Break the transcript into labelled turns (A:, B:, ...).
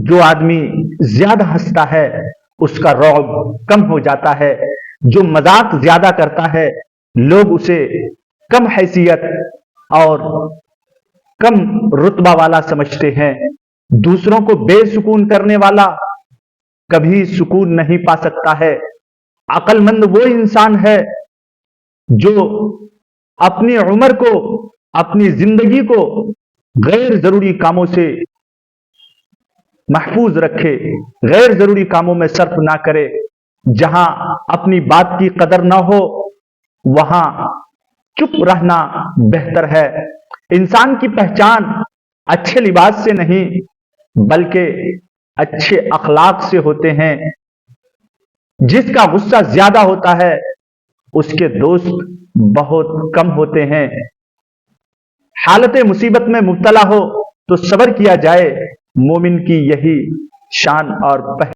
A: جو آدمی زیادہ ہنستا ہے اس کا رعب کم ہو جاتا ہے، جو مذاق زیادہ کرتا ہے لوگ اسے کم حیثیت اور کم رتبہ والا سمجھتے ہیں، دوسروں کو بے سکون کرنے والا کبھی سکون نہیں پا سکتا ہے۔ عقل مند وہ انسان ہے جو اپنی عمر کو، اپنی زندگی کو غیر ضروری کاموں سے محفوظ رکھے، غیر ضروری کاموں میں صرف نہ کرے۔ جہاں اپنی بات کی قدر نہ ہو وہاں چپ رہنا بہتر ہے۔ انسان کی پہچان اچھے لباس سے نہیں بلکہ اچھے اخلاق سے ہوتے ہیں۔ جس کا غصہ زیادہ ہوتا ہے اس کے دوست بہت کم ہوتے ہیں۔ حالت مصیبت میں مبتلا ہو تو صبر کیا جائے، مومن کی یہی شان اور